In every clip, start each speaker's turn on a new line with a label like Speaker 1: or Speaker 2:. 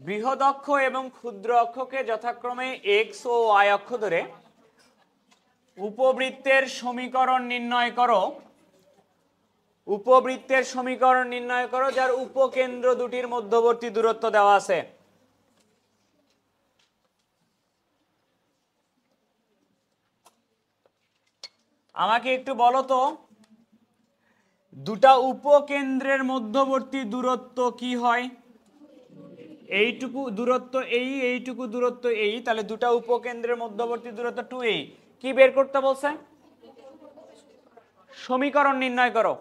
Speaker 1: বৃহৎ অক্ষ এবং ক্ষুদ্র অক্ষকে যথাক্রমে এক্স ও ওয়াই অক্ষ ধরে উপবৃত্তের সমীকরণ নির্ণয় করো। উপবৃত্তের সমীকরণ নির্ণয় করো যার উপকেন্দ্র দুটির মধ্যবর্তী দূরত্ব দেওয়া আছে। আমাকে একটু বলো তো, দুটা উপকেন্দ্রের মধ্যবর্তী দূরত্ব কি হয়? এইটুকু দূরত্ব এই, এইটুকু দূরত্ব এই, তাহলে দুটা উপকেন্দ্রের মধ্যবর্তী দূরত্ব 2a। কি বের করতে বলছে? সমীকরণ নির্ণয় করো।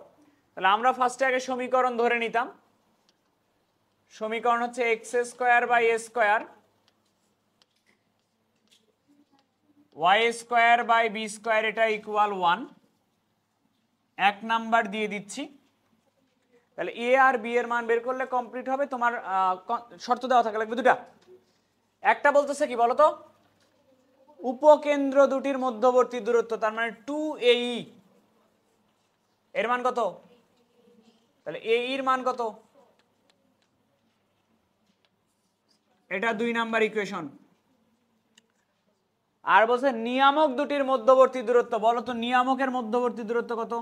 Speaker 1: তাহলে আমরা ফার্স্টে আগে সমীকরণ ধরে নিতাম। সমীকরণ হচ্ছে X square by A square Y square by B square, এটা ইকুয়াল 1। এক নাম্বার দিয়ে দিচ্ছি। তাহলে এ আর বি এর মান বের করলে কমপ্লিট হবে। তোমার শর্ত দেওয়া থাকা লাগবে দুটা। একটা বলতেছে কি বলতো, উপকেন্দ্র দুটির মধ্যবর্তী দূরত্ব, তার মানে 2ae, এর মান কত? তাহলে এ এর মান কত? এটা 2 নাম্বার ইকুয়েশন। আর বলছে নিয়ামক দুটির মধ্যবর্তী দূরত্ব। বলো তো নিয়ামকের মধ্যবর্তী দূরত্ব কত?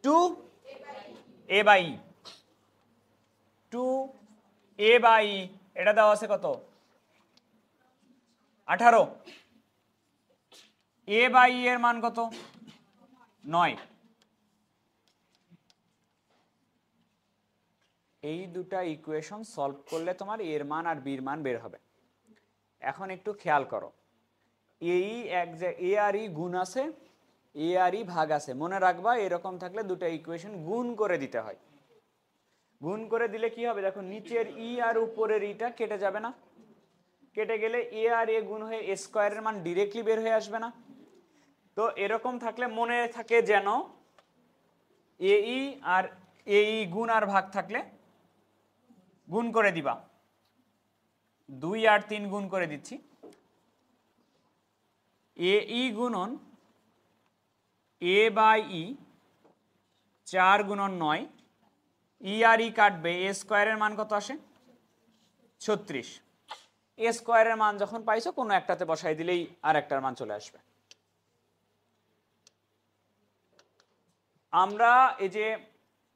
Speaker 1: 2a/e। 2a/e এটা দেওয়া আছে কত? 18। a/e এর মান কত? 9। এই দুটা ইকুয়েশন সলভ করলে তোমার এর মান আর বির মান বের হবে। এখন একটু খেয়াল করো, এই এ আর ই গুণ আছে, এ আর ই ভাগ আছে। মনে রাখবা এরকম থাকলে দুটা ইকুয়েশন গুণ করে দিতে হয়। গুণ করে দিলে কি হবে দেখো, নিচের ই আর উপরের ইটা কেটে যাবে না? কেটে গেলে এ আর এ গুণ হয়ে এ স্কোয়ারের মান ডিরেক্টলি বের হয়ে আসবে না? তো এরকম থাকলে মনে থাকে যেন এ ই আর এ ই গুণ আর ভাগ থাকলে গুণ করে দিবা। 2 আর 3 গুণ করে দিচ্ছি। এ ই গুণন a/e 4 গুণন 9, ই আর ই কাটবে, এ স্কোয়ারের মান কত আসে? 36। এ স্কোয়ারের মান যখন পাইছো কোনো একটাতে বসাই দিলেই আর একটার মান চলে আসবে। আমরা এই যে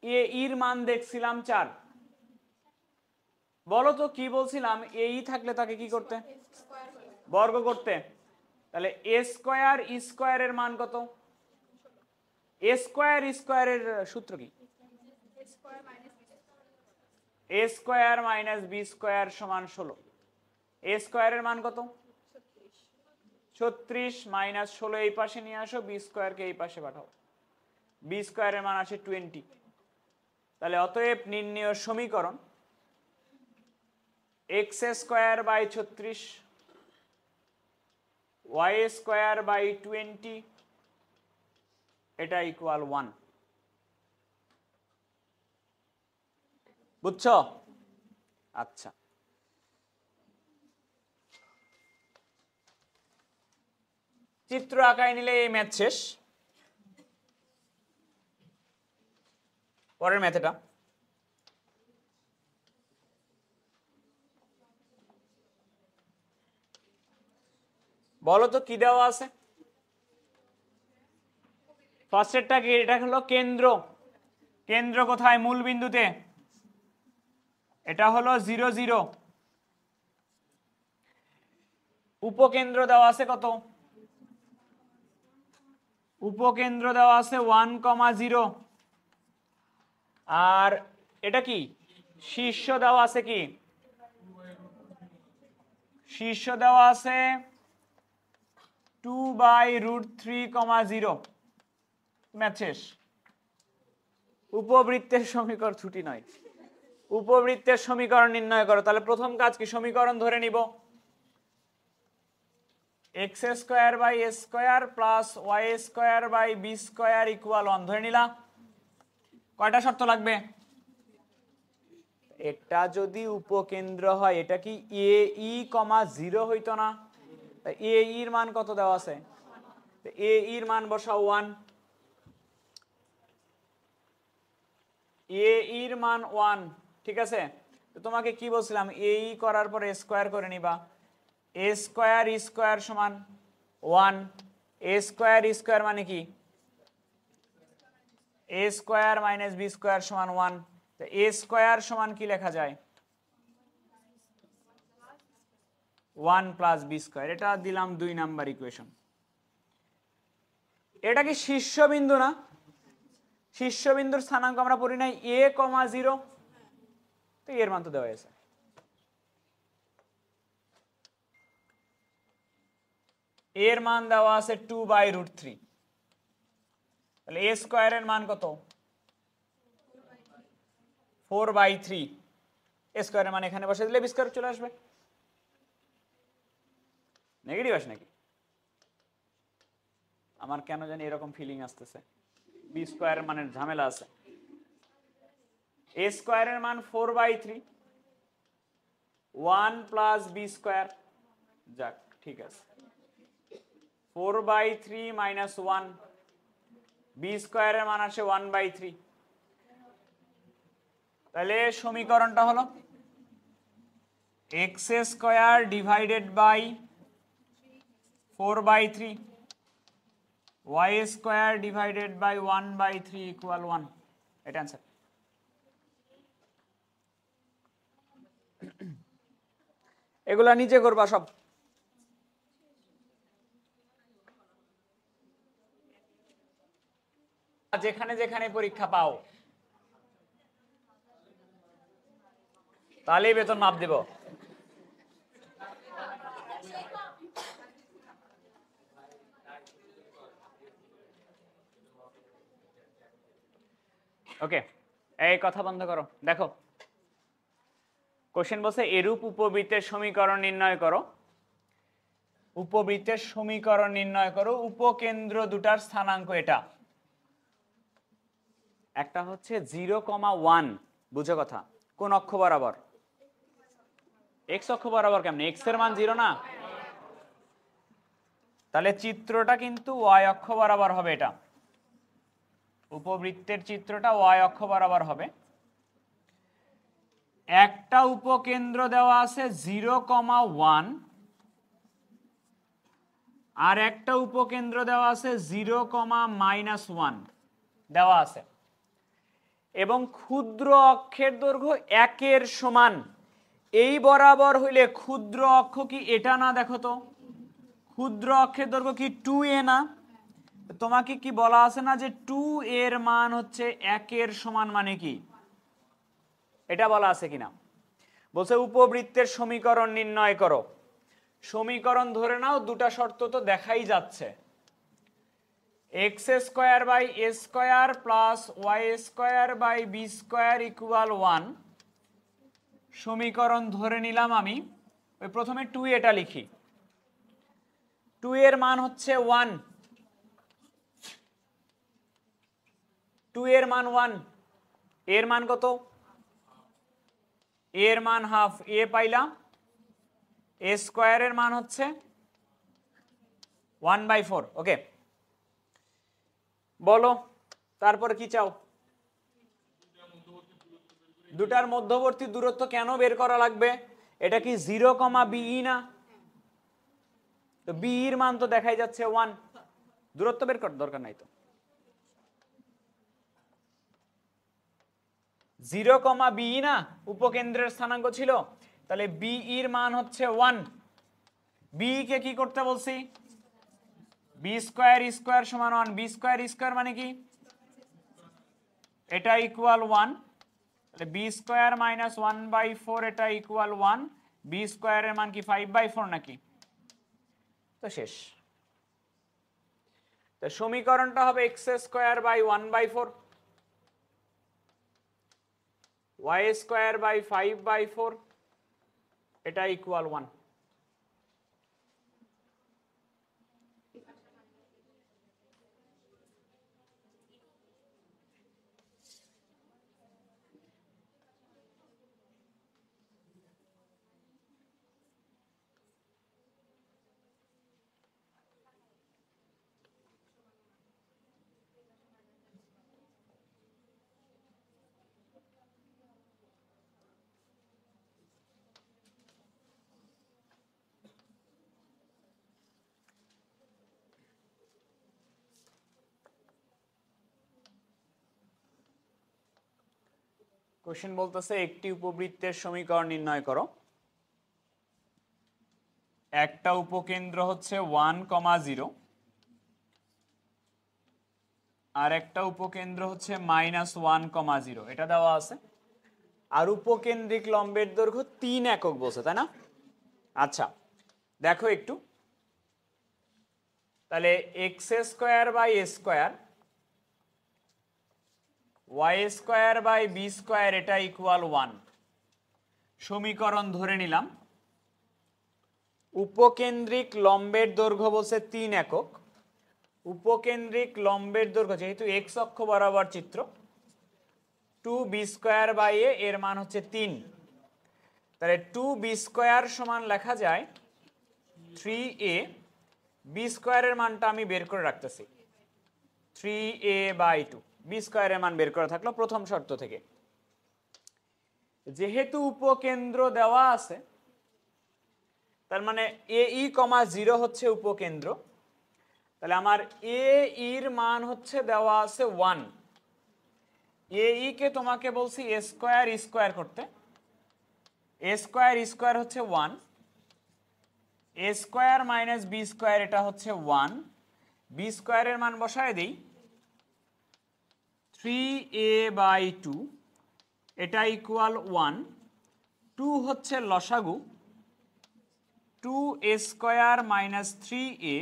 Speaker 1: এ ইর মান দেখছিলাম 4। বলো তো কি বলছিলাম, এ ই থাকলে তাকে কি করতে? বর্গ করতে। তাহলে এ স্কোয়ার ই স্কোয়ারের মান কত? এ স্কোয়ার ই স্কোয়ারের সূত্র কি? এ স্কোয়ার মাইনাস বি স্কোয়ার সমান 16। এ স্কোয়ারের মান কত? 36 মাইনাস 16 এই পাশে নিয়ে আসো, বি স্কোয়ারকে এই পাশে পাঠাও। বি স্কোয়ারের মান আসে 20। তাহলে অতএব নির্ণেয় সমীকরণ X square by 36 Y square by 20 এটা ইকুয়াল 1। বুঝছো? আচ্ছা, চিত্র আঁকায় নিলে এই ম্যাথ শেষ। পরের ম্যাথটা বলো তো কি দেওয়া আছে? ফার্স্টেরটা কি? এটা হলো কেন্দ্র। কেন্দ্র কোথায়? মূল বিন্দুতে। এটা হলো 0 0। উপকেন্দ্র দেওয়া আছে কত? উপকেন্দ্র দেওয়া আছে 1,0। আর এটা কি? শীর্ষ দেওয়া আছে কি? শীর্ষ দেওয়া আছে 2/√3,0। ম্যাথ শেষ। উপবৃত্তের সমীকরণ, ছুটি নয়, উপবৃত্তের সমীকরণ নির্ণয় করো। তাহলে প্রথম কাজ কি? সমীকরণ ধরে নিব। X square by A square plus Y square by B square equal 1 ধরে নিলাম। কয়টা শর্ত লাগবে? এটা যদি উপকেন্দ্র হয়, এটা কি এ ই, 0 হইতো না? এ ইর মান কত দেওয়া আছে? এ ইর মান বসাও 1। এ ইর মান 1, ঠিক আছে। তো তোমাকে কি বলছিলাম, এই করার পর স্কোয়ার করে নিবা, এ স্কোয়ার স্কোয়ার সমান 1, এ স্কোয়ার স্কোয়ার মানে কি এ স্কোয়ার মাইনাস বি স্কোয়ার সমান 1। তো এ স্কোয়ার সমান কি লেখা যায় 1 প্লাস বি স্কোয়ার। এটা দিলাম 2 নাম্বার ইকুয়েশন। এটা কি শীর্ষবিন্দু না? শীর্ষবিন্দুর স্থানাঙ্ক আমরা পড়ি নাই a, 0, তো এর মান তো দেওয়া আছে। এর মান দেওয়া আছে 2/√3। তাহলে a স্কোয়ারের মান কত 4/3। a স্কোয়ারের মান এখানে বসে দিলে বি স্কোয়ার চলে আসবে। নেগেটিভ আসে নাকি? আমার কেন জানি এরকম ফিলিং আসতেছে, বি স্কোয়ারের মানের ঝামেলা আছে। এ স্কোয়ারের মান 4/3, 1 প্লাস বি স্কোয়ার, যাক ঠিক আছে, 4/3 মাইনাস 1, বি স্কোয়ারের মান আসে 1/3। তাহলে সমীকরণটা হলো X square divided by 4/3 Y square divided by 1/3 equal 1। এটা অ্যান্সার। এগুলা নিচে করবা সব। যেখানে যেখানে পরীক্ষা পাও তাহলেই বেতন মাপ দেব। ওকে, এই কথা বন্ধ করো। দেখো কোশ্চেন বলছে এরূপ উপবৃত্তের সমীকরণ নির্ণয় করো। উপবৃত্তের সমীকরণ নির্ণয় করো, উপকেন্দ্র দুটার স্থানাঙ্ক এটা। একটা হচ্ছে 0,1, বুঝো কথা, কোন অক্ষ বরাবর? এক্স অক্ষ বরাবর। কেমনে? এক্স এর মান 0 না, তাহলে চিত্রটা কিন্তু ওয়াই অক্ষ বরাবর হবে। এটা উপবৃত্তের চিত্রটা ওয়াই অক্ষ বরাবর হবে। একটা উপকেন্দ্র দেওয়া আছে 0,1 আর একটা উপকেন্দ্র দেওয়া আছে 0,-1 দেওয়া আছে, এবং ক্ষুদ্র অক্ষের দৈর্ঘ্য 1 সমান। এই বরাবর হইলে ক্ষুদ্র অক্ষ কি এটা না? দেখো তো, ক্ষুদ্র অক্ষের দৈর্ঘ্য কি 2a না? তোমাকে কি বলা আছে না যে 2 এর মান হচ্ছে 1 সমান, মানে কি এটা বলা আছে কিনা? বলছে উপবৃত্তের সমীকরণ নির্ণয় করো। সমীকরণ ধরে নাও, দুটা শর্ত তো দেখাই যাচ্ছে, X square by A square plus Y square by B square equal 1। সমীকরণ ধরে নিলাম আমি। ওই প্রথমে 2 এটা লিখি, 2 এর মান হচ্ছে 1, 2 এর মান 1, এর মান কত? এর মান হাফ, এ পাইলাম। এ স্কোয়ারের মান হচ্ছে 1/4। ওকে, বলো তারপরে কি চাও? দুটার মধ্যবর্তী দূরত্ব কেন বের করা লাগবে? এটা কি 0,be না? তো বি এর মান তো দেখাই যাচ্ছে 1, দূরত্ব বের করার দরকার নাই তো। 0,be না উপকেন্দ্রের স্থানাঙ্ক ছিল, তাহলে বি এর মান হচ্ছে 1। বি কে কি করতে বলছি? বি স্কোয়ার স্কোয়ার সমান 1। বি স্কোয়ার স্কোয়ার মানে কি? এটা ইকুয়াল 1, তাহলে বি স্কোয়ার মাইনাস 1/4 এটা ইকুয়াল 1। বি স্কোয়ারের মান কি 5/4 নাকি? তো শেষ। তো সমীকরণটা হবে X square by 1/4 Y square by 5/4 এটা ইকুয়াল 1। কোশ্চেন বলতেছে একটি উপবৃত্তের সমীকরণ নির্ণয় করো। একটা উপকেন্দ্র হচ্ছে 1,0 আর একটা উপকেন্দ্র হচ্ছে -1,0, এটা দেওয়া আছে। আর উপকেন্দ্রিক লম্বের দৈর্ঘ্য 3 একক বলছে, তাই না? আচ্ছা দেখো একটু, তাহলে x² / a² y² / b² এটা ইকুয়াল 1। সমীকরণ ধরে নিলাম। উপকেন্দ্রিক লম্বের দৈর্ঘ্য বলছে 3 একক। উপকেন্দ্রিক লম্বের দৈর্ঘ্য যেহেতু x অক্ষ বরাবর চিত্র, 2b² a এর মান হচ্ছে 3। তাহলে 2b² সমান লেখা যায় 3a। b² এর মানটা আমি বের করে রাখতেছি, 3a/2। b² এর মান বের করে থাকলো প্রথম শর্ত থেকে। যেহেতু উপকেন্দ্র দেওয়া আছে, তার মানে AE, 0 হচ্ছে উপকেন্দ্র। তাহলে আমার AE-র মান হচ্ছে দেওয়া আছে 1। AE কে তোমাকে বলছি a² করতে। a² হচ্ছে 1, a² - b² এটা হচ্ছে 1। b² এর মান বসায় দেই, 3a/2 এটা ইকুয়াল 1। 2 হচ্ছে লসাগু, 2a² - 3a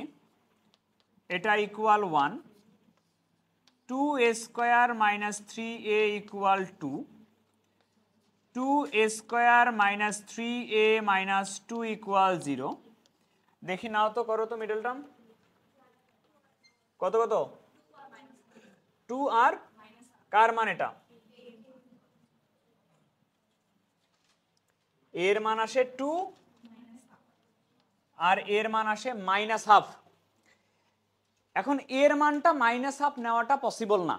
Speaker 1: এটা equal 1। 2a² - 3a equal 2। 2a² - 3a - 2 equal 0। দেখি নাও তো, করো তো মিডল টার্ম। কত কত? 2 আর কার মান? এটা এর মান আসে 2 আর এর মান আসে -1/2। এখন এর মানটা -1/2 নেওয়াটা পসিবল না।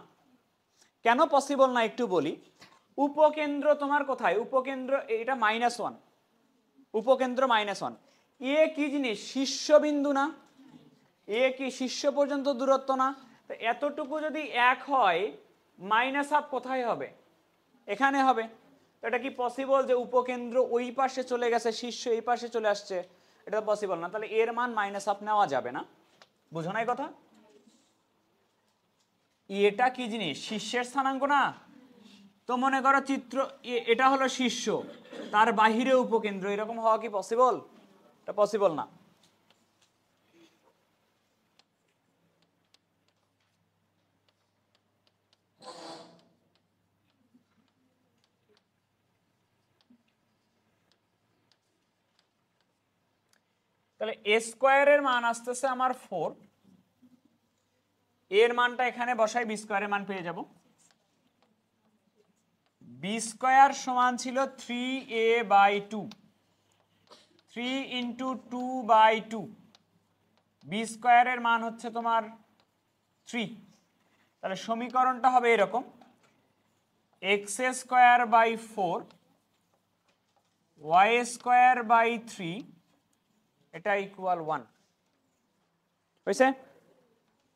Speaker 1: কেন পসিবল না একটু বলি। উপকেন্দ্র তোমার কোথায়? উপকেন্দ্র এটা -1, উপকেন্দ্র -1। এ কি জিনিস? শীর্ষবিন্দু না? এ কি শীর্ষ পর্যন্ত দূরত্ব না? তো এতটুকু যদি 1 হয়, -1/2 কোথায় হবে? এখানে হবে। তো এটা কি পসিবল যে উপকেন্দ্র ওই পাশে চলে গেছে, শীর্ষ এই পাশে চলে আসছে? এটা পসিবল না। তাহলে এর মান -1/2 নেওয়া যাবে না। বুঝো নাই কথা? এটা কি জিনিস? শীর্ষের স্থানাঙ্ক না? তো মনে করো চিত্র এটা হলো শীর্ষ, তার বাহিরে উপকেন্দ্র, এরকম হওয়া কি পসিবল? এটা পসিবল না। তাহলে a² এর মান আসতেছে আমার 4। এর মানটা এখানে বসাই, b² এর মান পেয়ে যাব। b² সমান ছিল 3a/2, 3 × 2/2। b² এর মান হচ্ছে তোমার 3। তাহলে সমীকরণটা হবে এরকম, x² / 4 y² / 3 এটা ইকুয়াল 1। হয়েছে?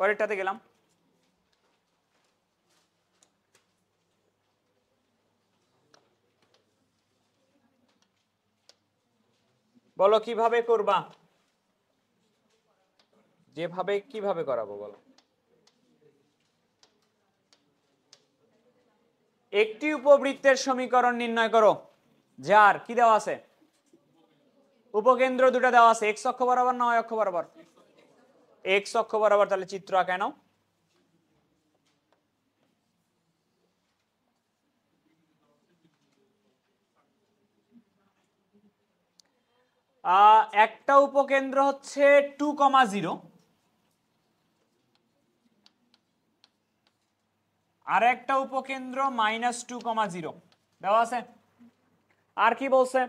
Speaker 1: পরেরটাতে গেলাম। বলো কিভাবে করবা? যেভাবে কিভাবে করাবো বলো। একটি উপবৃত্তের সমীকরণ নির্ণয় করো যার কি দেওয়া আছে? উপকেন্দ্র দুটো দেওয়া আছে। x অক্ষ বরাবর না y অক্ষ বরাবর? x অক্ষ বরাবর। তাহলে চিত্র আঁকায় নাও। একটা উপকেন্দ্র হচ্ছে 2,0 আর একটা উপকেন্দ্র -2,0 দেওয়া আছে। আর কি বলছে?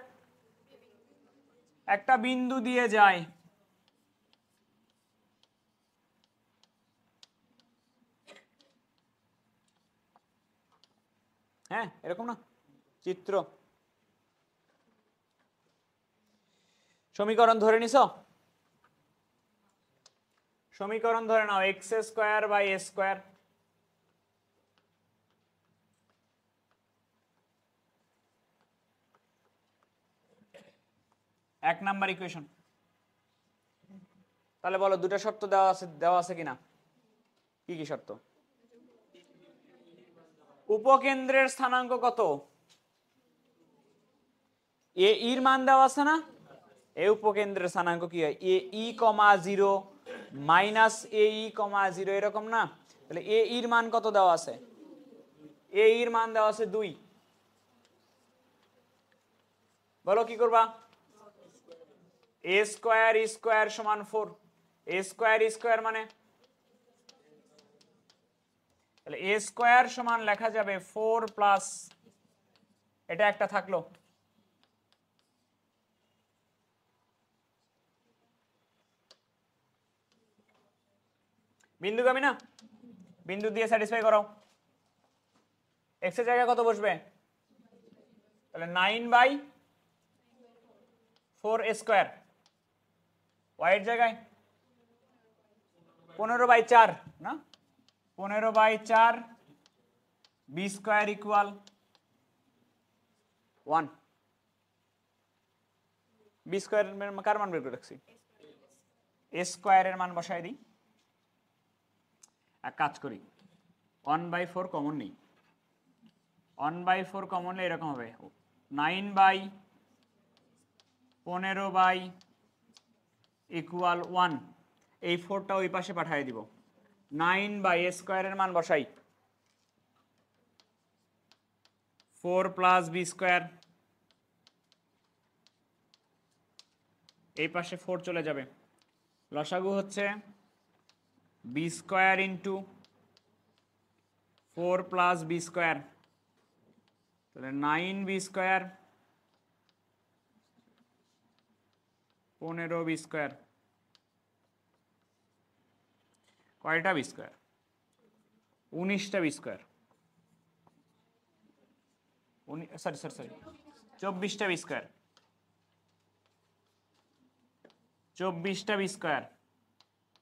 Speaker 1: একটা বিন্দু দিয়ে যায়। হ্যাঁ এরকম না চিত্র? সমীকরণ ধরে নিছো? সমীকরণ ধরে নাও x² / a²। 1 number equation. তাহলে বলো দুটো শর্ত দেওয়া আছে কিনা? কি কি শর্ত? উপকেন্দ্রের স্থানাঙ্ক কত? এ ইর মান দেওয়া আছে না? এই উপকেন্দ্রের স্থানাঙ্ক কি হয়? এ ই কমা 0 মাইনাস এ ই কমা 0 এরকম না? তাহলে এ ইর মান কত দেওয়া আছে? এ ইর মান দেওয়া আছে 2। বলো কি করবা? এ স্কয়ার ই স্কয়ার সমান 4। এ স্কয়ার ই স্কয়ার মানে তাহলে এ স্কয়ার সমান লেখা যাবে 4 প্লাস এটা একটা থাকলো, বিন্দুগামী না? বিন্দু দিয়ে স্যাটিসফাই করো। এক্স এর জায়গায় কত বসবে? তাহলে 9/4 স্কয়ার। ওয়াই এর জায়গায় 15/4 না? 15/4 b square equal 1। B square কার মান বের করে রাখছি? এ স্কয়ারের মান বসায় দিই। এক কাজ করি, 1/4 কমন নেই। 1/4 কমন নিলে এরকম হবে 9/15 ইকুয়াল 1। এই 4টা ওই পাশে পাঠিয়ে দিব। 9/a স্কয়ারের মান বসাই, 4 প্লাস বি স্কয়ার, এই পাশে 4 চলে যাবে। লসাগু হচ্ছে b square into 4 plus B square, তাহলে 9 বি স্কয়ার 15 বি স্কয়ার। কয়টা বি স্কয়ার? 19টা বি স্কয়ার। সরি 24টা বি স্কয়ার। 24টা b square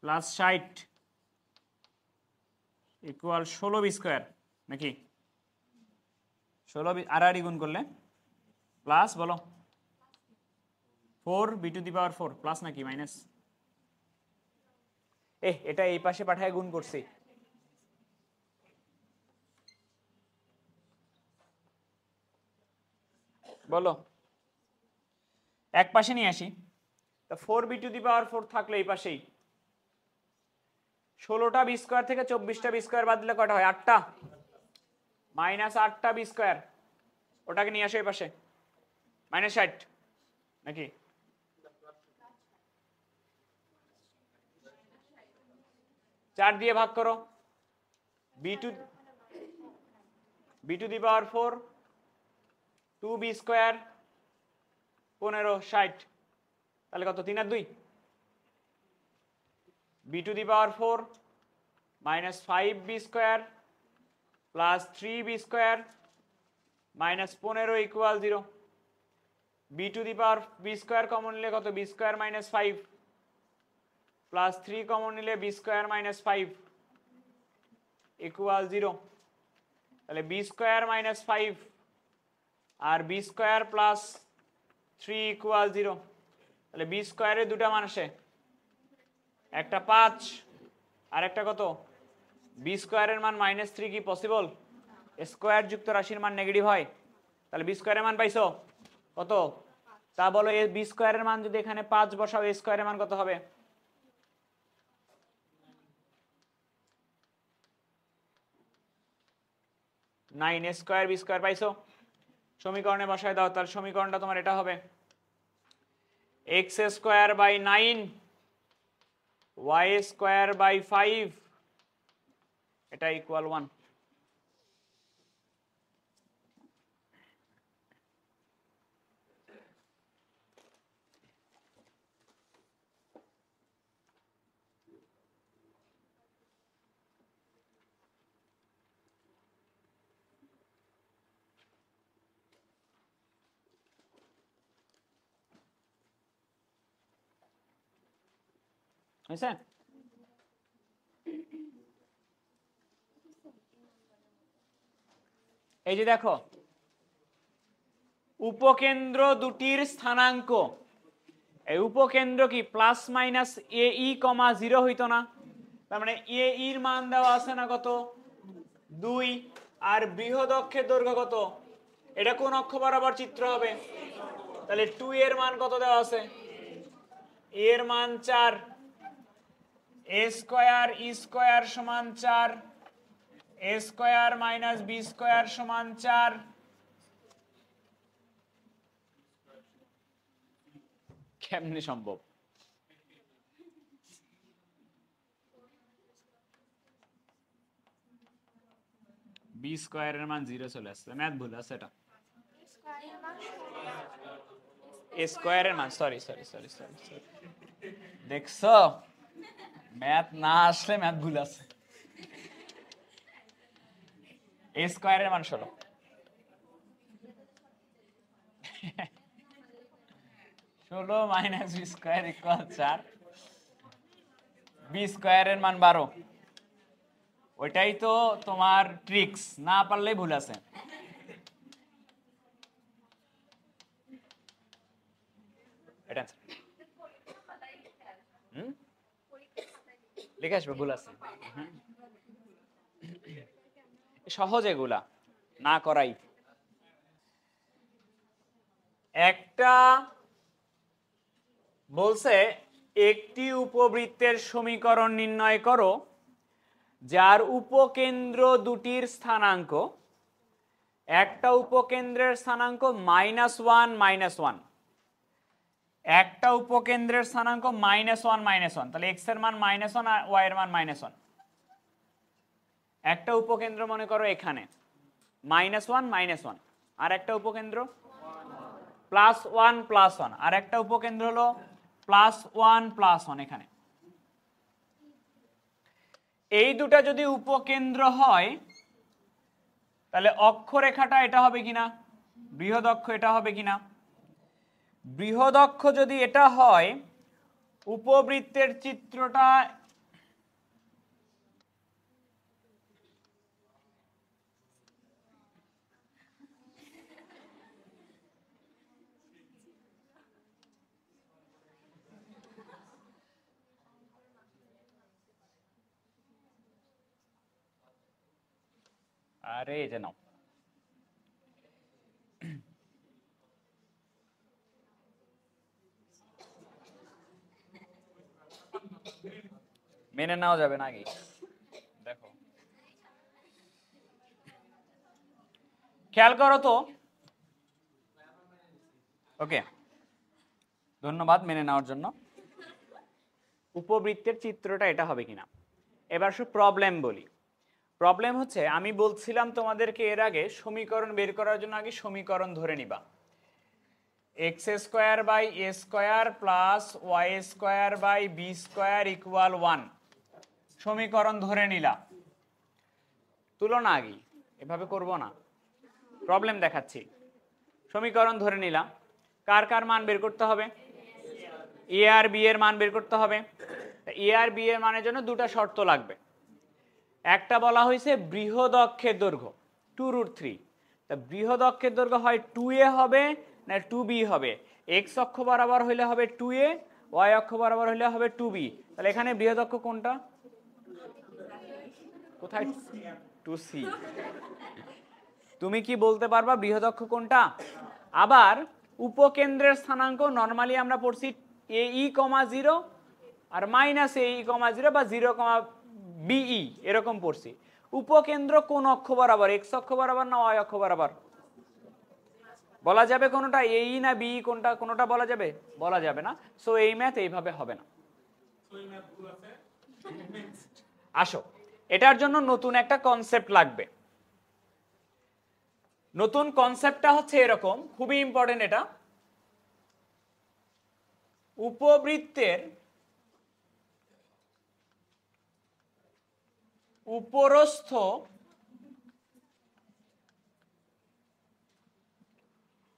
Speaker 1: plus 60 equal 16 b square নাকি? 16 আর গুণ করলে প্লাস বলো 4 b to the power 4 plus নাকি মাইনাস? এটা এই পাশে পাঠায় গুণ করছি। বলো এক পাশে নিয়ে আসি, তা 4 বি টু দি পাওয়ার 4 থাকলে এই পাশেই 16টা বি স্কয়ার থেকে 24টা বি স্কয়ার বাদ দিলে কয়টা হয়? 8টা। মাইনাস 8টা বি স্কয়ার, ওটাকে নিয়ে আসো এই পাশে, মাইনাস 60 নাকি? চার দিয়ে ভাগ করো, B to the power 4 2 B square 15 60, তাহলে কত? 3 আর 2 B to the power 4 minus 5 B square plus 3 B square minus 15 equal 0। B to the power B square common নিলে কত? B square minus 5 plus 3 common নিলে বি স্কয়ার মাইনাস 5 ইকুয়াল 0। তাহলে B square minus 5 আর B square plus 3 equal 0। তাহলে B স্কয়ারের দুটা মান আসে, একটা 5 আর একটা কত? বি স্কয়ারের মান -3 কি পসিবল? স্কয়ার যুক্ত রাশির মান নেগেটিভ হয়। তাহলে বি স্কয়ারের মান পাইছো কত? তা বলো এ বি স্কয়ারের মান যদি এখানে 5 বসাও, এ স্কয়ারের মান কত হবে? 9 এ স্কয়ার বি স্কয়ার পাইছো? সমীকরণে বসায় দাও, তাহলে সমীকরণটা তোমার এটা হবে X square by 9 Y square by 5 এটা ইকুয়াল 1। হয়েছে? এই যে দেখো উপকেন্দ্র দুটির স্থানাঙ্ক এই উপকেন্দ্র কি প্লাস মাইনাস এ ই কমা 0 হইতো না? তার মানে এ এর মান দেওয়া আছে না কত 2, আর বৃহৎ অক্ষের দৈর্ঘ্য কত? এটা কোন অক্ষ বরাবর চিত্র হবে? তাহলে 2 এর মান কত দেওয়া আছে? এর মান 4, এ স্কয়ার ই স্কয়ার সমান 4, এ স্কয়ার মাইনাস বি স্কয়ার সমান 4। কেমনে সম্ভব? বি স্কয়ারের মান 0 চলে আসছে, ম্যাথ ভুল আছে এটা। এ স্কয়ারের মান sorry sorry sorry sorry sorry দেখছো, ম্যাথ না আসলে ম্যাথ ভুল আছে। এ স্কয়ারের মান 16, minus b square equal 4, b স্কয়ারের মান 12। ওইটাই তো তোমার ট্রিক্স, না পারলেই ভুল আছে। এটা লিখে আসবে, ভুল আছে। সহজ এগুলা না করাই। একটা বলছে একটি উপবৃত্তের সমীকরণ নির্ণয় করো যার উপকেন্দ্র দুটির স্থানাঙ্ক, একটা উপকেন্দ্রের স্থানাঙ্ক -1 -1, একটা উপকেন্দ্রের স্থানাঙ্ক -1 -1, তাহলে x এর মান -1 আর y এর মান -1। একটা উপকেন্দ্র মনে করো এখানে -1 -1, আর একটা উপকেন্দ্র +1 +1, আর একটা উপকেন্দ্র হলো +1 +1 এখানে। এই দুটা যদি উপকেন্দ্র হয় তাহলে অক্ষরেখাটা এটা হবে কিনা, বৃহৎ অক্ষ এটা হবে কিনা? বৃহৎ অক্ষ যদি এটা হয়, উপবৃত্তের চিত্রটা আরে এই যে নাও, মেনে নেওয়া যাবে না আগে দেখো, খেয়াল করো তো। ওকে, ধন্যবাদ মেনে নেওয়ার জন্য। উপবৃত্তের চিত্রটা এটা হবে কিনা। এবার শুধু প্রবলেম বলি। প্রবলেম হচ্ছে, আমি বলছিলাম তোমাদেরকে এর আগে সমীকরণ বের করার জন্য আগে সমীকরণ ধরে নিবা। x² + y² b² = 1 সমীকরণ ধরে নিলা। তুলনা আগে এভাবে করব না, প্রবলেম দেখাচ্ছি। সমীকরণ ধরে নিলাম, কার কার মান বের করতে হবে? এ আর বি এর মান বের করতে হবে। এ আর বি এর মানের জন্য দুটা শর্ত লাগবে। একটা বলা হয়েছে বৃহৎ অক্ষের দৈর্ঘ্য 2√3। তা বৃহৎ অক্ষের দৈর্ঘ্য হয় 2a হবে না 2b হবে। x অক্ষ বরাবর হইলে হবে 2a, y অক্ষ বরাবর হইলে হবে 2b। তাহলে এখানে বৃহৎ অক্ষ কোনটা? কোথায়? 2c। তুমি কি বলতে পারবা বৃহৎ অক্ষ কোনটা? আবার উপকেন্দ্রের স্থানাঙ্ক নরমালি আমরা পড়ছি ae,0 আর -ae,0 বা 0,be এরকম পড়ছি। উপকেন্দ্র কোন অক্ষ বরাবর, x অক্ষ বরাবর না y অক্ষ বরাবর? বলা যাবে কোনটা, এই না বি কোনটা? কোনটা বলা যাবে? বলা যাবে না। সো এই ম্যাথ এইভাবে হবে না। আসো, এটার জন্য নতুন একটা কনসেপ্ট লাগবে। নতুন কনসেপ্টটা হচ্ছে এরকম, খুবই ইম্পর্টেন্ট এটা। উপবৃত্তের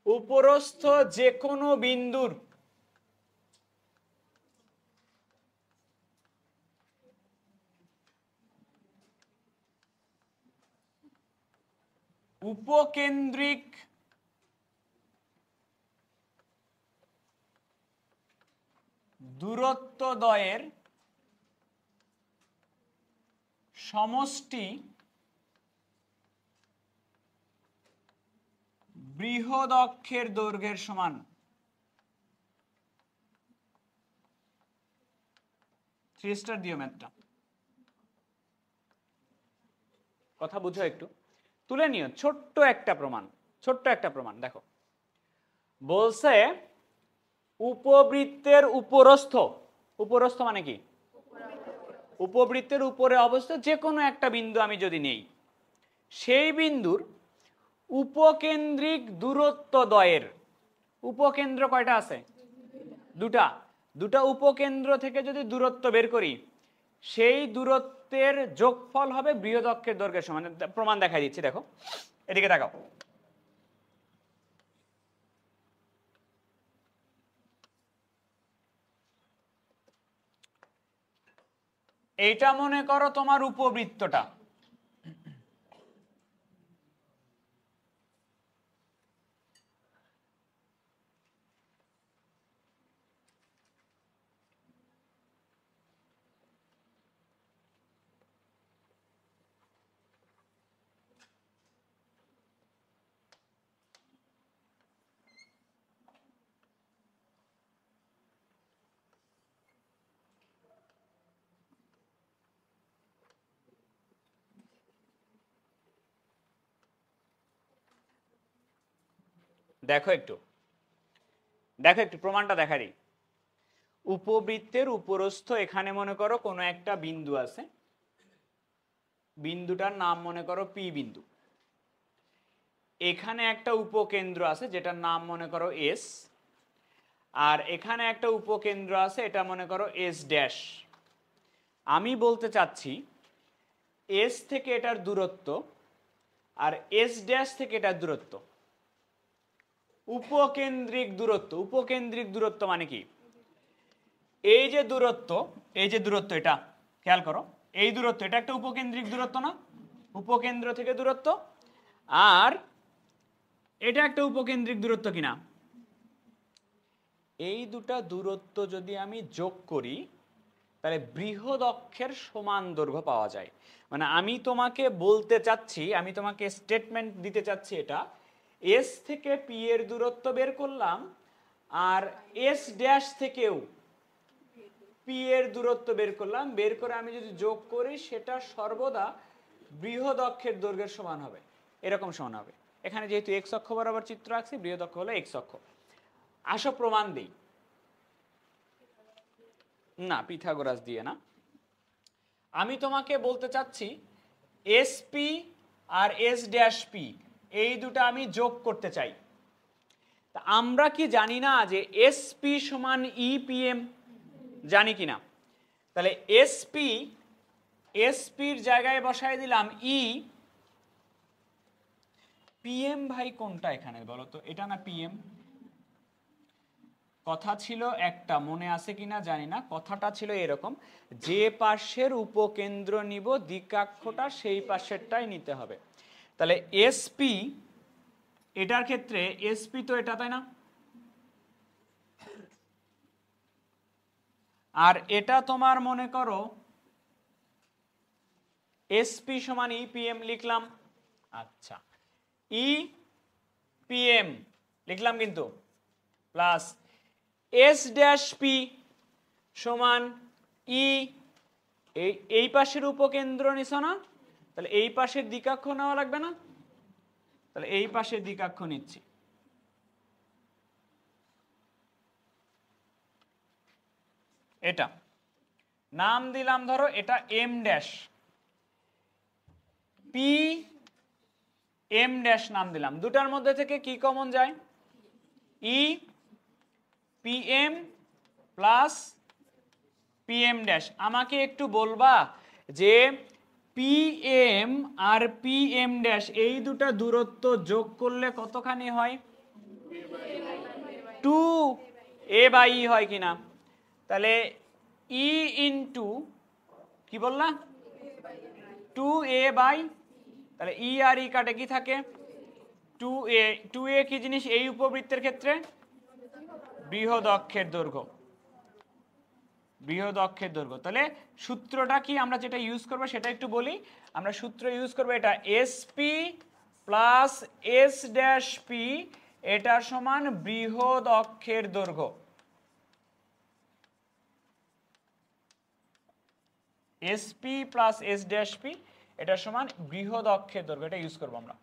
Speaker 1: উপরস্থ যে কোনো বিন্দুর উপকেন্দ্রিক দূরত্বদ্বয়ের সমষ্টি বৃহৎ অক্ষের দৈর্ঘ্যের সমান। 3 স্টার দিও ম্যাথটা। কথা বুঝো, একটু তুলে নিও। ছোট্ট একটা প্রমাণ দেখো। বলছে উপবৃত্তের উপরস্থ মানে কি? উপবৃত্তের উপরে অবস্থিত যে কোনো একটা বিন্দু আমি যদি নেই, সেই বিন্দুর উপকেন্দ্রিক দূরত্বদ্বয়ের, উপকেন্দ্র কয়টা আছে? দুটা উপকেন্দ্র থেকে যদি দূরত্ব বের করি, সেই দূরত্বের যোগফল হবে বৃহৎ অক্ষের দৈর্ঘ্যের সমান। প্রমাণ দেখাই দিচ্ছি, দেখো এদিকে তাকাও। এইটা মনে করো তোমার উপবৃত্তটা, দেখো একটু প্রমাণটা দেখা দিই। উপবৃত্তের উপরস্থ এখানে মনে করো কোনো একটা বিন্দু আছে, বিন্দুটার নাম মনে করো পি বিন্দু। এখানে একটা উপকেন্দ্র আছে যেটার নাম মনে করো এস, আর এখানে একটা উপকেন্দ্র আছে এটা মনে করো এস ড্যাশ। আমি বলতে চাচ্ছি এস থেকে এটার দূরত্ব আর এস ড্যাশ থেকে এটার দূরত্ব, উপকেন্দ্রিক দূরত্ব মানে কি? এই যে দূরত্ব এটা খেয়াল করো, এই দূরত্ব এটা একটা উপকেন্দ্রিক দূরত্ব না? উপকেন্দ্র থেকে দূরত্ব। আর এটা একটা উপকেন্দ্রিক দূরত্ব কিনা? এই দুটা দূরত্ব যদি আমি যোগ করি তাহলে বৃহৎ অক্ষের সমান দৈর্ঘ্য পাওয়া যায়। মানে আমি তোমাকে বলতে চাচ্ছি, আমি তোমাকে স্টেটমেন্ট দিতে চাচ্ছি, এটা এস থেকে পি এর দূরত্ব বের করলাম, আর এস ড্যাশ থেকেও পি এর দূরত্ব বের করলাম, বের করে আমি যদি যোগ করি সেটা সর্বদা বৃহৎ অক্ষের দৈর্ঘ্যের সমান হবে, এরকম সমান হবে। এখানে যেহেতু এক্স অক্ষ বরাবর চিত্র আঁকছি, বৃহৎ অক্ষ হলো এক্স অক্ষ। আসো প্রমাণ দিই। না, পিথাগোরাস দিয়ে না। আমি তোমাকে বলতে চাচ্ছি এসপি আর এস ড্যাশ পি এই দুটো আমি যোগ করতে চাই। তা আমরা কি জানি না যে এসপি সমান ইপিএম? জানি কিনা? তাহলে এসপির জায়গায় বসায় দিলাম ই। পিএম ভাই কোনটা এখানে বলো তো? এটা না পিএম? কথা ছিল একটা, মনে আছে কিনা জানি না। কথাটা ছিল এরকম, যে পাশের উপকেন্দ্র নিব দ্বিকাক্ষটা সেই পাশেরটাই নিতে হবে। তাহলে এসপি, এটার ক্ষেত্রে এসপি তো এটা, তাই না? আর এটা তোমার মনে করো এসপি সমান ইপিএম লিখলাম। আচ্ছা, ইপিএম লিখলাম কিন্তু, প্লাস এস ড্যাশ পি সমান ই, এই পাশের উপকেন্দ্র নিছ না, তাহলে এই পাশের দ্বিকাক্ষ নেওয়া লাগবে না? তাহলে এই পাশের দ্বিকাক্ষ নিচ্ছি। এটা নাম দিলাম ধরো এটা M dash, P M dash নাম দিলাম। দুটার মধ্যে থেকে কি কমন যায়? ই পিএম প্লাস পিএম ড্যাশ। আমাকে একটু বলবা যে পিএম আর পিএম ড্যাশ এই দুটা দূরত্ব যোগ করলে কতখানি হয়? 2a/e হয় কিনা? তাহলে ই ইন্টু কি বললা? 2a/, তাহলে ই আর ই কাটে কি থাকে? 2a। 2a কি জিনিস এই উপবৃত্তের ক্ষেত্রে? বৃহৎ অক্ষের দৈর্ঘ্য। বৃহৎ অক্ষের দৈর্ঘ্য। তাহলে সূত্রটা কি আমরা যেটা ইউজ করব সেটা একটু বলি। আমরা সূত্র ইউজ করব এটা SP plus S dash P, এটা সমান বৃহৎ অক্ষের দৈর্ঘ্য। SP plus S dash P এটা সমান বৃহৎ অক্ষের দৈর্ঘ্য, এটা ইউজ করবো আমরা।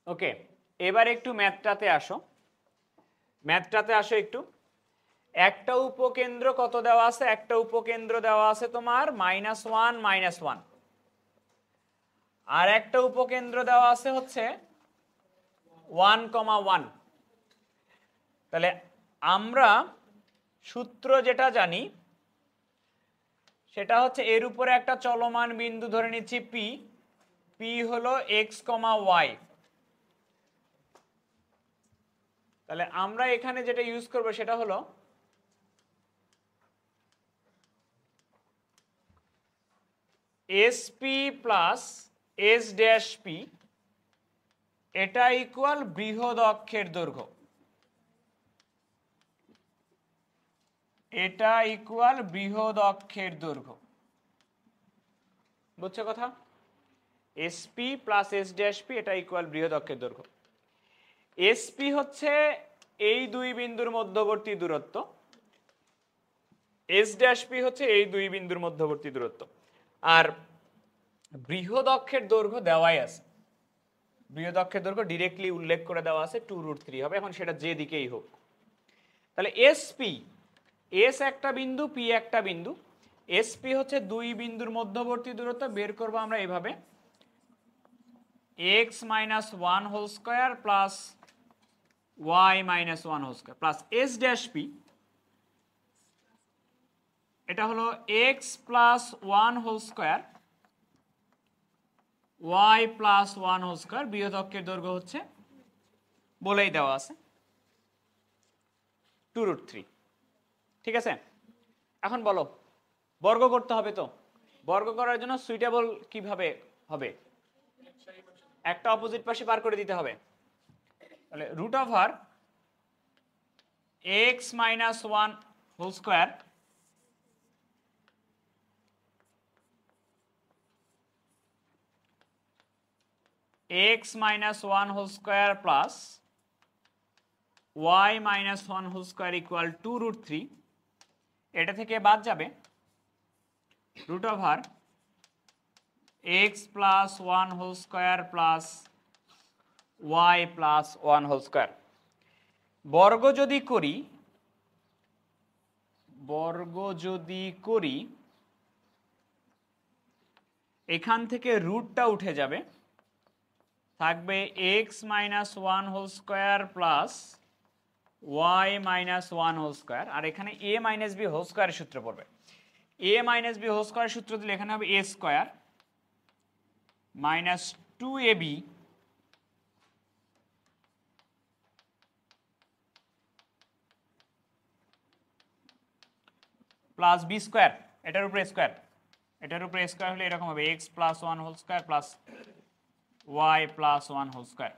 Speaker 1: ওকে, এবার একটু ম্যাথটাতে আসো, ম্যাথটাতে আসো একটু। একটা উপকেন্দ্র কত দেওয়া আছে? একটা উপকেন্দ্র দেওয়া আছে তোমার -1 -1, আর একটা উপকেন্দ্র দেওয়া আছে হচ্ছে 1,1। তাহলে আমরা সূত্র যেটা জানি সেটা হচ্ছে এর উপরে একটা চলমান বিন্দু ধরে নিচ্ছি পি, পি হলো x, y। তাহলে আমরা এখানে যেটা ইউজ করব সেটা হলো SP plus S dash P, এটা ইকুয়াল বৃহৎ অক্ষের দৈর্ঘ্য, এটা ইকুয়াল বৃহৎ অক্ষের দৈর্ঘ্য। বুঝছো কথা? SP plus S dash P এটা ইকুয়াল বৃহৎ অক্ষের দৈর্ঘ্য। এসপি হচ্ছে এই দুই বিন্দুর মধ্যবর্তী দূরত্ব, এস ড্যাশ পি হচ্ছে এই দুই বিন্দুর মধ্যবর্তী দূরত্ব, আর বৃহৎ অক্ষের দৈর্ঘ্য দেওয়াই আছে। বৃহৎ অক্ষের দৈর্ঘ্য ডিরেক্টলি উল্লেখ করে দেওয়া আছে 2√3 হবে, এখন সেটা যে দিকেই হোক। তাহলে এসপি, এস একটা বিন্দু, পি একটা বিন্দু, এসপি হচ্ছে দুই বিন্দুর মধ্যবর্তী দূরত্ব, বের করব আমরা এইভাবে x - 1 whole square plus y - 1 whole square plus s dash P, এটা হলো x + 1 whole square y + 1 whole square, বৃহৎ অক্ষের দৈর্ঘ্য হচ্ছে বলেই দেওয়া আছে 2√3। ঠিক আছে, এখন বলো বর্গ করতে হবে, তো বর্গ করার জন্য সুইটেবল কিভাবে হবে? একটা অপোজিট পাশে পার করে দিতে হবে। তাহলে √(x - 1 whole square x - 1 whole square plus y - 1 whole square equal 2√3, এটা থেকে বাদ যাবে √(x + 1 whole square plus y + 1 whole square. বর্গ যদি করি, এখান থেকে রুটটা উঠে যাবে, থাকবে x - 1 whole square plus y - 1 whole square, আর এখানে a - b হোল স্কয়ারের সূত্র পড়বে। a - b হোল স্কয়ারের সূত্র দিলে এখানে হবে a square -2ab plus B square, এটার উপরে স্কয়ার, এটার উপরে স্কয়ার হলে এরকম হবে x + 1 whole square plus y + 1 whole square.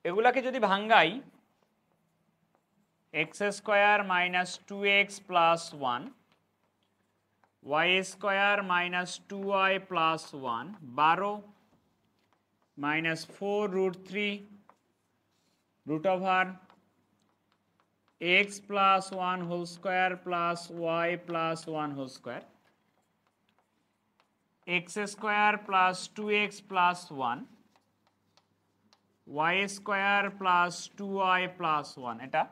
Speaker 1: এগুলাকে যদি ভাঙ্গাই, x square -2x + 1, y square -2y + 1, 12 -4√3 √(x + 1 whole square plus y + 1 whole square, x square +2x + 1, y square +2y + 1, এটা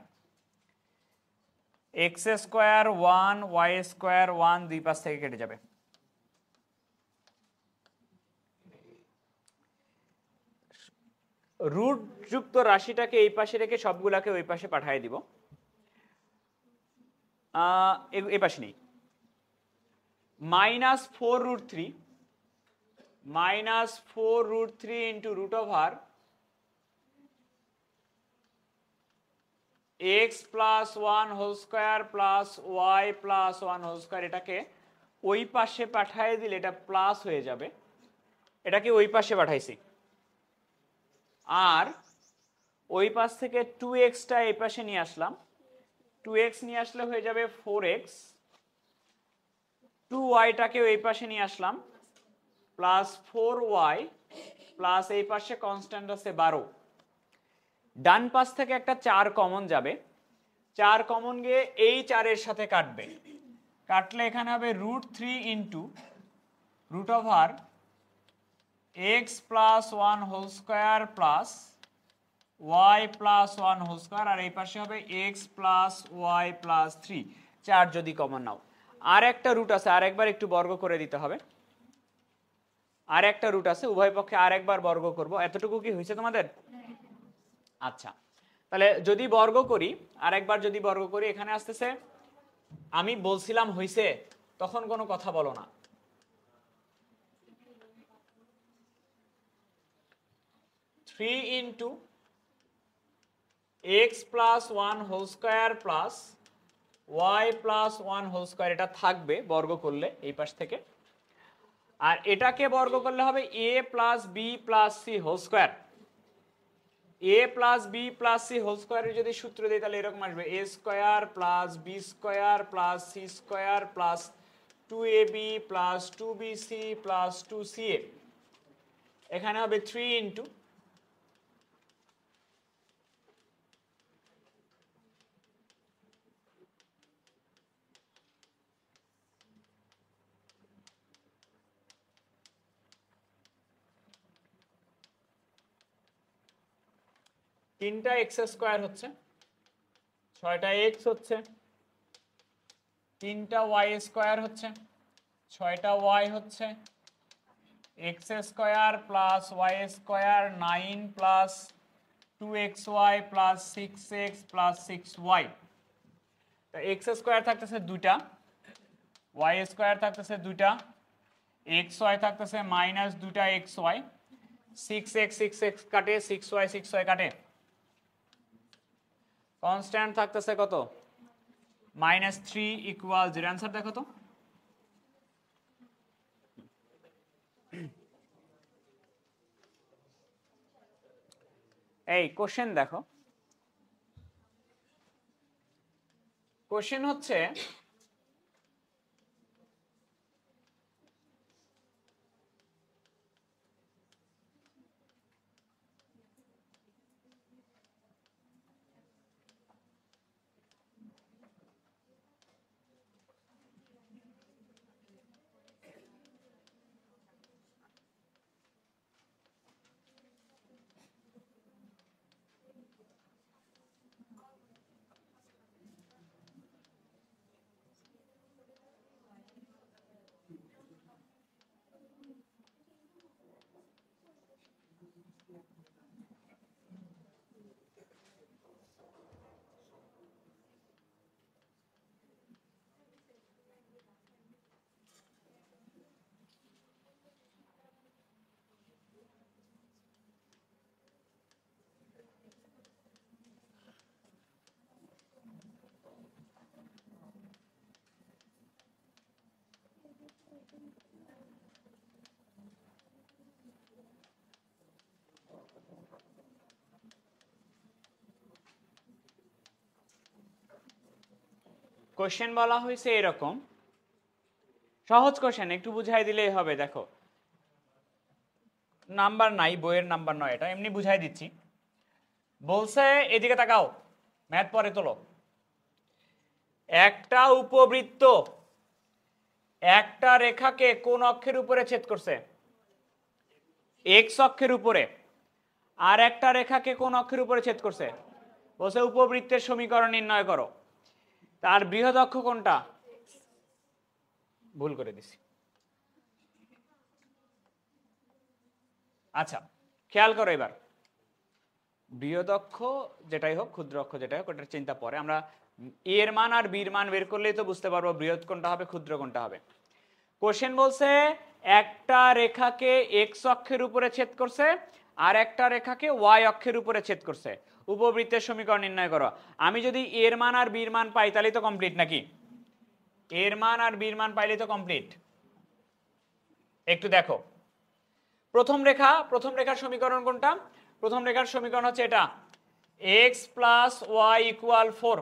Speaker 1: x স্কয়ার 1 y স্কয়ার 1 দুই পাশ থেকে কেটে যাবে। রুট যুক্ত রাশিটাকে এই পাশে রেখে সবগুলাকে ওই পাশে পাঠিয়ে দিব। এই পাশে নেই, -4√3 into √(x + 1 whole square plus y + 1 whole square, এটাকে ওই পাশে পাঠিয়ে দিলে এটা প্লাস হয়ে যাবে এটাকে ওই পাশে পাঠাইছি, আর ওই পাশ থেকে 2x-টা এই পাশে নিয়ে আসলাম। 2x নিয়ে আসলে হয়ে যাবে 4x, 2y-টাকে এই পাশে নিয়ে আসলাম প্লাস 4y প্লাস এই পাশে কনস্ট্যান্ট আছে 12। ডান পাশ থেকে একটা 4 কমন যাবে, 4 কমন গিয়ে এই 4-এর সাথে কাটবে, কাটলে এখানে হবে √3 into root over x plus 1 whole square plus y plus 1 whole square, আর এই পাশে হবে x প্লাস y প্লাস 3। 4 যদি কমন নাও, আর একটা রুট আছে, আর একবার একটু বর্গ করে দিতে হবে, আর একটা রুট আছে, উভয় পক্ষে আর একবার বর্গ করব। এতটুকু কি হয়েছে তোমাদের? আচ্ছা, তাহলে যদি বর্গ করি, আর একবার যদি বর্গ করি, এখানে আসতেছে, আমি বলছিলাম হইছে, তখন কোনো কথা বলো না। 3 into x plus 1 whole square plus y plus 1 whole square, এটা থাকবে বর্গ করলে এই পাশ থেকে, আর এটাকে বর্গ করলে হবে a plus B plus C whole square. a plus B plus C whole স্কোয়ারের যদি সূত্র দিই তাহলে এরকম আসবে a square plus B square plus C square plus 2ab plus 2bc plus 2ca। এখানে হবে 3 ইন্টু তিনটা এক্স স্কোয়ার হচ্ছে, 6টা এক্স হচ্ছে, 3টা ওয়াই স্কোয়ার হচ্ছে, 6টা ওয়াই হচ্ছে, X square plus Y square 9 plus 2xy plus 6x plus 6y। তো এক্স স্কোয়ার থাকতেছে 2টা, ওয়াই স্কোয়ার থাকতেছে 2টা, xy থাকতেছে মাইনাস 2টা xy, 6x 6x কাটে, 6y 6y কাটে, কনস্ট্যান্ট থাকতেছে কত? -3 ইকুয়াল 0। অ্যান্সার দেখো তো। এই কোশ্চেন দেখো, কোশ্চেন হচ্ছে কোশ্চেন বলা হয়েছে এরকম, সহজ কোশ্চেন, একটু বুঝাই দিলেই হবে। দেখো, নাম্বার নাই, বইয়ের নাম্বার নয়, এটা এমনি বুঝাই দিচ্ছি। বলছে এদিকে তাকাও, ম্যাথ পরে তোলো। একটা উপবৃত্ত একটা রেখাকে কোন অক্ষের উপরে ছেদ করছে? এক্স অক্ষের উপরে। আর একটা রেখাকে কোন অক্ষের উপরে ছেদ করছে? বলছে উপবৃত্তের সমীকরণ নির্ণয় করো। তার বৃহৎ অক্ষ কোনটা? ভুল করে দিছি। আচ্ছা, খেয়াল করো এবার, বৃহৎ অক্ষ যেটাই হোক, ক্ষুদ্র অক্ষ যেটাই হোক, ওটার চিন্তা পরে, আমরা এর মান আর বির মান বের করলেই তো বুঝতে পারবো বৃহৎ কোনটা হবে, ক্ষুদ্র কোনটা হবে। কোশ্চেন বলছে একটা রেখাকে এক্স অক্ষের উপরে ছেদ করছে আর একটা রেখাকে ওয়াই অক্ষের উপরে ছেদ করছে, উপবৃত্তের সমীকরণ নির্ণয় করো। আমি যদি এর মান আর বির মান পাই তাহলেই তো কমপ্লিট, নাকি? এর মান আর বির মান পাইলেই তো কমপ্লিট। একটু দেখো, প্রথম রেখার সমীকরণ কোনটা? প্রথম রেখার সমীকরণ হচ্ছে এটা, x প্লাস ওয়াই ইকুয়াল 4।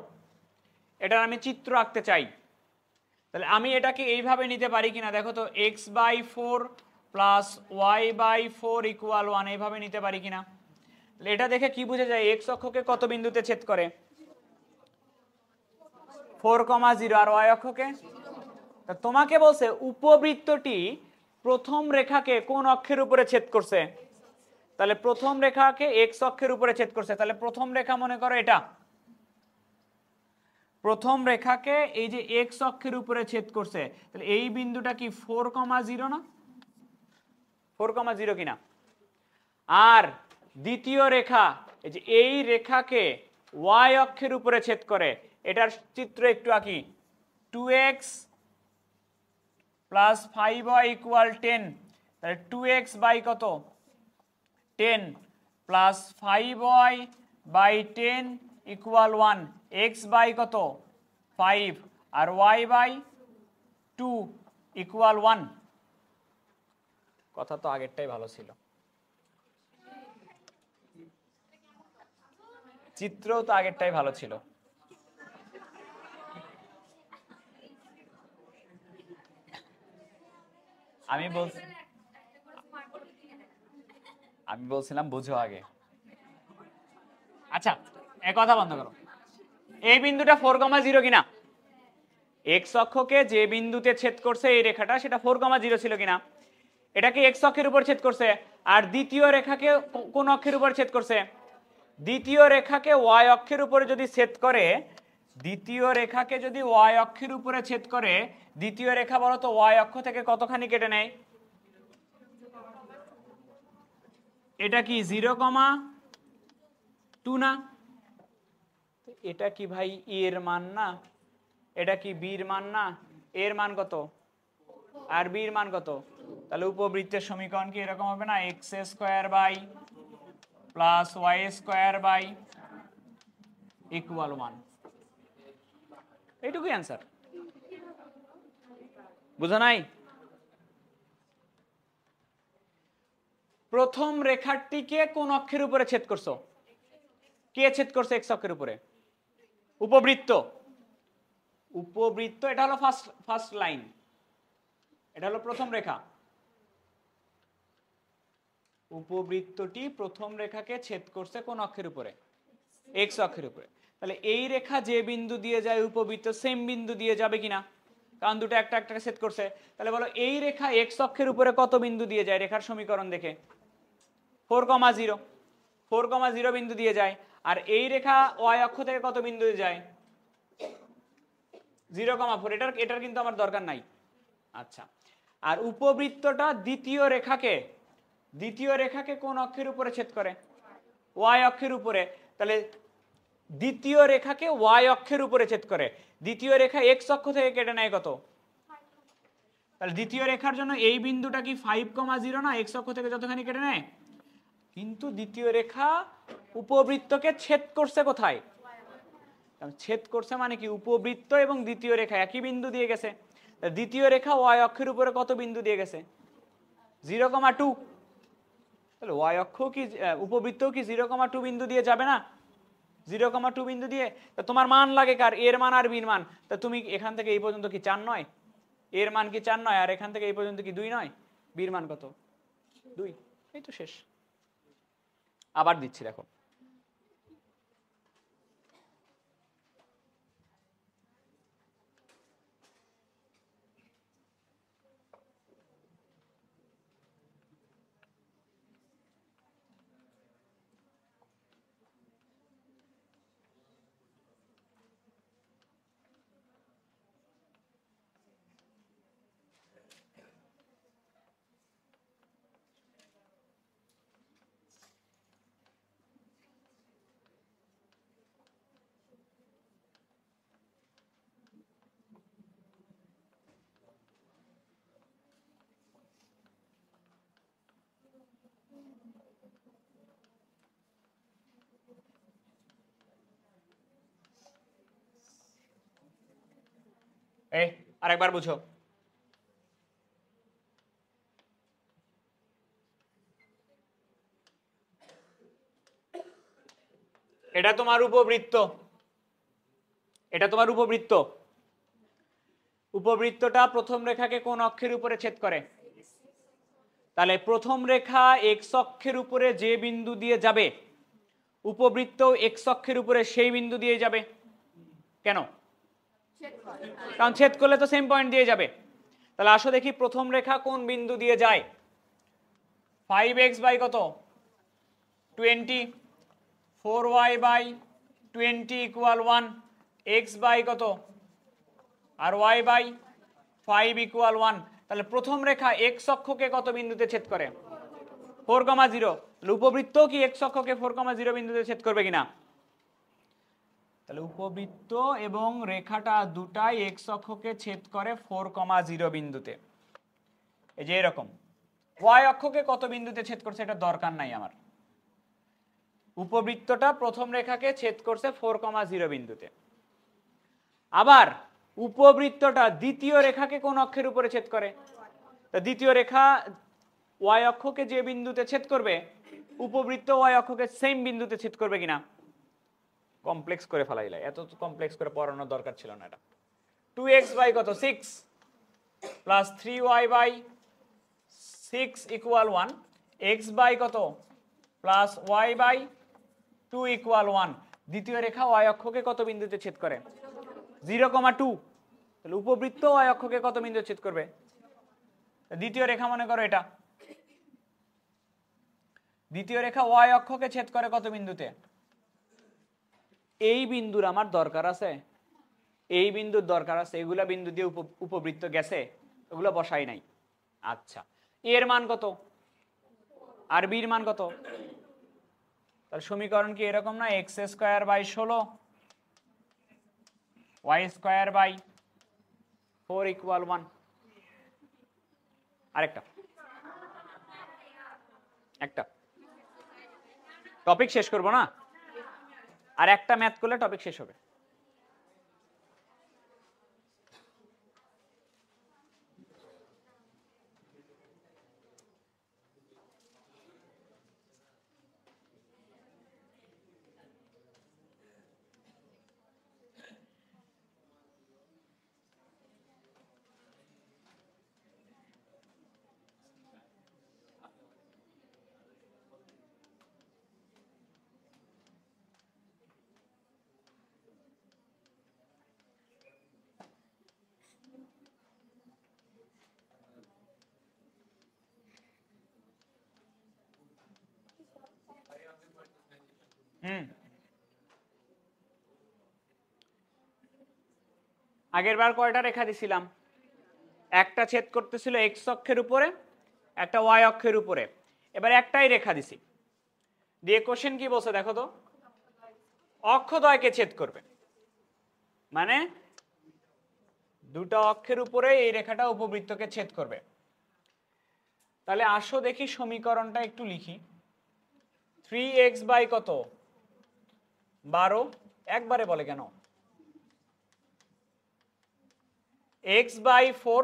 Speaker 1: এটার আমি চিত্র আঁকতে চাই, তাহলে আমি এটাকে এইভাবে নিতে পারি কিনা দেখো তো, x/4 প্লাস y/4 ইকুয়াল 1, এইভাবে নিতে পারি কিনা? এটা দেখে কি বোঝা যায় x অক্ষকে কত বিন্দুতে ছেদ করে? 4,0। আর y অক্ষকে? তোমাকে বলছে উপবৃত্তটি প্রথম রেখাকে কোন অক্ষের উপরে ছেদ করছে, তাহলে প্রথম রেখাকে x অক্ষের উপরে ছেদ করছে। তাহলে প্রথম রেখা মনে করো এটা, প্রথম রেখাকে এই যে x অক্ষের উপরে ছেদ করছে, তাহলে এই বিন্দুটা কি 4,0 না? 4,0 কিনা? আর দ্বিতীয় রেখা এই যে এই রেখাকে y অক্ষের উপরে ছেদ করে, এটার চিত্র একটু আঁকি। 2x প্লাস 5y ইকুয়াল 10, তাহলে 2x বাই কত? 10 plus 5y by 10 equal 1, x by কত? 5 আর y বাই 2 ইকুয়াল 1। কথা তো আগেরটাই ভালো ছিল, চিত্রও তো আগেরটাই ভালো ছিল। আমি বলছিলাম বুঝো আগে। আচ্ছা, এক কথা বন্ধ করো, এই বিন্দুটা 4,0 কিনা? এক্স অক্ষকে যে বিন্দুতে ছেদ করছে এই রেখাটা, সেটা 4,0 ছিল কিনা? এটাকে এক্স অক্ষের উপর ছেদ করছে। আর দ্বিতীয় রেখাকে কোন অক্ষের উপর ছেদ করছে? দ্বিতীয় রেখাকে ওয়াই অক্ষের উপরে যদি ছেদ করে, দ্বিতীয় রেখাকে যদি ওয়াই অক্ষের উপরে ছেদ করে, দ্বিতীয় রেখা বলো তো ওয়াই অক্ষ থেকে কতখানি কেটে নেয়? এটা কি 0,2 না? এটা কি ভাই এর মান না? এটা কি বির মান না? এর মান কত আর বির মান কত? তাহলে উপবৃত্তের সমীকরণ কি এরকম হবে না? X square by plus Y square by equal 1। এইটুকুই অ্যান্সার। বুঝো নাই? প্রথম রেখাটিকে কোন অক্ষের উপরে ছেদ করছো? কে ছেদ করছে এক্স অক্ষের উপরে? উপবৃত্ত। উপবৃত্ত, এটা হলো ফার্স্ট লাইন, এটা হলো প্রথম রেখা। উপবৃত্তটি প্রথম রেখাকে ছেদ করছে কোন অক্ষের উপরে? এক্স অক্ষের উপরে। তাহলে এই রেখা যে বিন্দু দিয়ে যায় উপবৃত্ত সেম বিন্দু দিয়ে যাবে কিনা? কারণ দুটো একটা একটাকে ছেদ করছে। তাহলে বলো এই রেখা এক্স অক্ষের উপরে কত বিন্দু দিয়ে যায়? রেখার সমীকরণ দেখে 4,0। 4,0 বিন্দু দিয়ে যায়। আর এই রেখা ওয়াই অক্ষ থেকে কত বিন্দু দিয়ে যায়? 0,4। এটার কিন্তু আমার দরকার নাই। আচ্ছা, আর উপবৃত্তটা দ্বিতীয় রেখাকে কোন অক্ষের উপরে ছেদ করে? ওয়াই অক্ষের উপরে। তাহলে দ্বিতীয় রেখাকে ওয়াই অক্ষের উপরে ছেদ করে, দ্বিতীয় রেখা এক্স অক্ষ থেকে কেটে নেয় কত? তাহলে দ্বিতীয় রেখার জন্য এই বিন্দুটা কি 5,0 না? এক্স অক্ষ থেকে যতখানি কেটে নেয়। কিন্তু দ্বিতীয় রেখা উপবৃত্তকে ছেদ করছে কোথায়? ছেদ করছে মানে কি উপবৃত্ত এবং দ্বিতীয় রেখা একই বিন্দু দিয়ে গেছে। দ্বিতীয় রেখা ওয়াই অক্ষের উপরে কত বিন্দু দিয়ে গেছে? 0,2। তাহলে ওয়াই অক্ষ কি উপবৃত্ত কি 0,2 বিন্দু দিয়ে যাবে না? 0,2 বিন্দু দিয়ে। তা তোমার মান লাগে কার? এর মান আর বির মান। তা তুমি এখান থেকে এই পর্যন্ত কি 4 নয়? এর মান কি 4 নয়? আর এখান থেকে এই পর্যন্ত কি 2 নয়? বির মান কত? 2। এই তো শেষ। আবার দিচ্ছি দেখো, এই আরেকবার বুঝো। এটা তোমার উপবৃত্ত, এটা তোমার উপবৃত্ত। উপবৃত্তটা প্রথম রেখাকে কোন অক্ষের উপরে ছেদ করে? তাহলে প্রথম রেখা এক্স অক্ষের উপরে যে বিন্দু দিয়ে যাবে, উপবৃত্ত এক্স অক্ষের উপরে সেই বিন্দু দিয়ে যাবে। কেন? কারণ ছেদ করলে তো সেম পয়েন্ট দিয়ে যাবে। তাহলে আসো দেখি প্রথম রেখা কোন বিন্দু দিয়ে যায়। 5x বাই কত? 20, 4y by 20 equal 1, x by কত আর y বাই 5 ইকুয়াল 1। তাহলে প্রথম রেখা x অক্ষকে কত বিন্দুতে ছেদ করে? 4,0। তাহলে উপবৃত্ত কি x অক্ষকে 4,0 বিন্দুতে ছেদ করবে কিনা? তাহলে উপবৃত্ত এবং রেখাটা দুটাই x অক্ষকে ছেদ করে 4,0 বিন্দুতে। এই যে এরকম। y অক্ষকে কত বিন্দুতে ছেদ করছে এটা দরকার নাই আমার। উপবৃত্তটা প্রথম রেখাকে ছেদ করছে 4,0 বিন্দুতে। আবার উপবৃত্তটা দ্বিতীয় রেখাকে কোন অক্ষের উপরে ছেদ করে? দ্বিতীয় রেখা y অক্ষকে যে বিন্দুতে ছেদ করবে, উপবৃত্ত y অক্ষকে সেম বিন্দুতে ছেদ করবে কিনা? কমপ্লেক্স করে ফেলাইলা, এত কমপ্লেক্স করে পড়ানোর দরকার ছিল না। এটা 2x বাই কত? 6 plus 3y by 6 equal 1, x by কত প্লাস y বাই 2 ইকুয়াল 1। দ্বিতীয় রেখা y অক্ষকে কত বিন্দুতে ছেদ করে? 0,2। তাহলে উপবৃত্ত y অক্ষকে কত বিন্দুতে ছেদ করবে? দ্বিতীয় রেখা মনে করো এটা। দ্বিতীয় রেখা y অক্ষকে ছেদ করে কত বিন্দুতে? এই বিন্দুর আমার দরকার আছে, এই বিন্দুর দরকার আছে। এগুলা বিন্দু দিয়ে উপবৃত্ত গেছে, ওগুলো বসাই নাই। আচ্ছা, এর মান কত আর বির মান কত? তাহলে সমীকরণ কি এরকম না? x square by 16 y square by 4 equal 1। আরেকটা একটা টপিক শেষ করব না, আর একটা ম্যাথ করলে টপিক শেষ হবে। আগের বার কয়টা রেখা দিছিলাম? একটা ছেদ করতেছিল এক্স অক্ষের উপরে, একটা ওয়াই অক্ষের উপরে। এবার একটাই রেখা দিছি, দিয়ে কোশ্চেন কি বলছে দেখো তো? অক্ষদ্বয়কে ছেদ করবে, মানে দুটো অক্ষের উপরে এই রেখাটা উপবৃত্তকে ছেদ করবে। তাহলে আসো দেখি সমীকরণটা একটু লিখি। 3x বাই কত? 12। একবারে বলে কেন? x by 4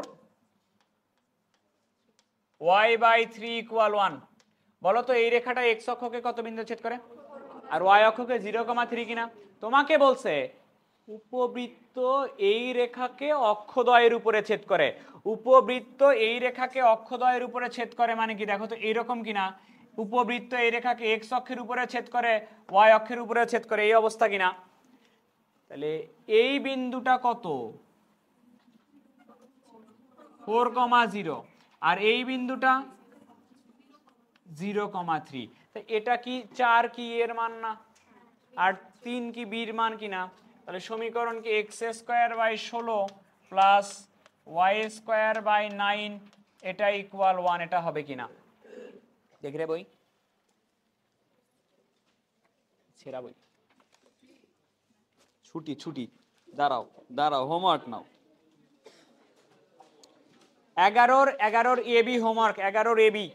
Speaker 1: y by 3 equal 1। বলো তো এই রেখাটা x অক্ষকে কত বিন্দু ছেদ করে আর y অক্ষকে 0,3 কিনা? তোমাকে বলছে উপবৃত্ত এই রেখাকে অক্ষদ্বয়ের উপরে ছেদ করে। উপবৃত্ত এই রেখাকে অক্ষদ্বয়ের উপরে ছেদ করে মানে কি দেখো তো এইরকম কিনা? উপবৃত্ত এই রেখাকে x অক্ষের উপরে ছেদ করে, y অক্ষের উপরে ছেদ করে, এই অবস্থা কিনা? তাহলে এই বিন্দুটা কত? 4,0 আর এই বিন্দুটা 0,3। এটা কি 4 কি এর মান না? আর 3 কি বির মান কিনা? তাহলে সমীকরণ কি x square by 16 plus y square by 9 এটা ইকুয়াল 1, এটা হবে কিনা? দেখি রে বই, ছেড়া বই, ছুটি ছুটি, দাঁড়াও দাঁড়াও, হোমওয়ার্ক নাও। 11 এবি হোমওয়ার্ক, 11 এবি।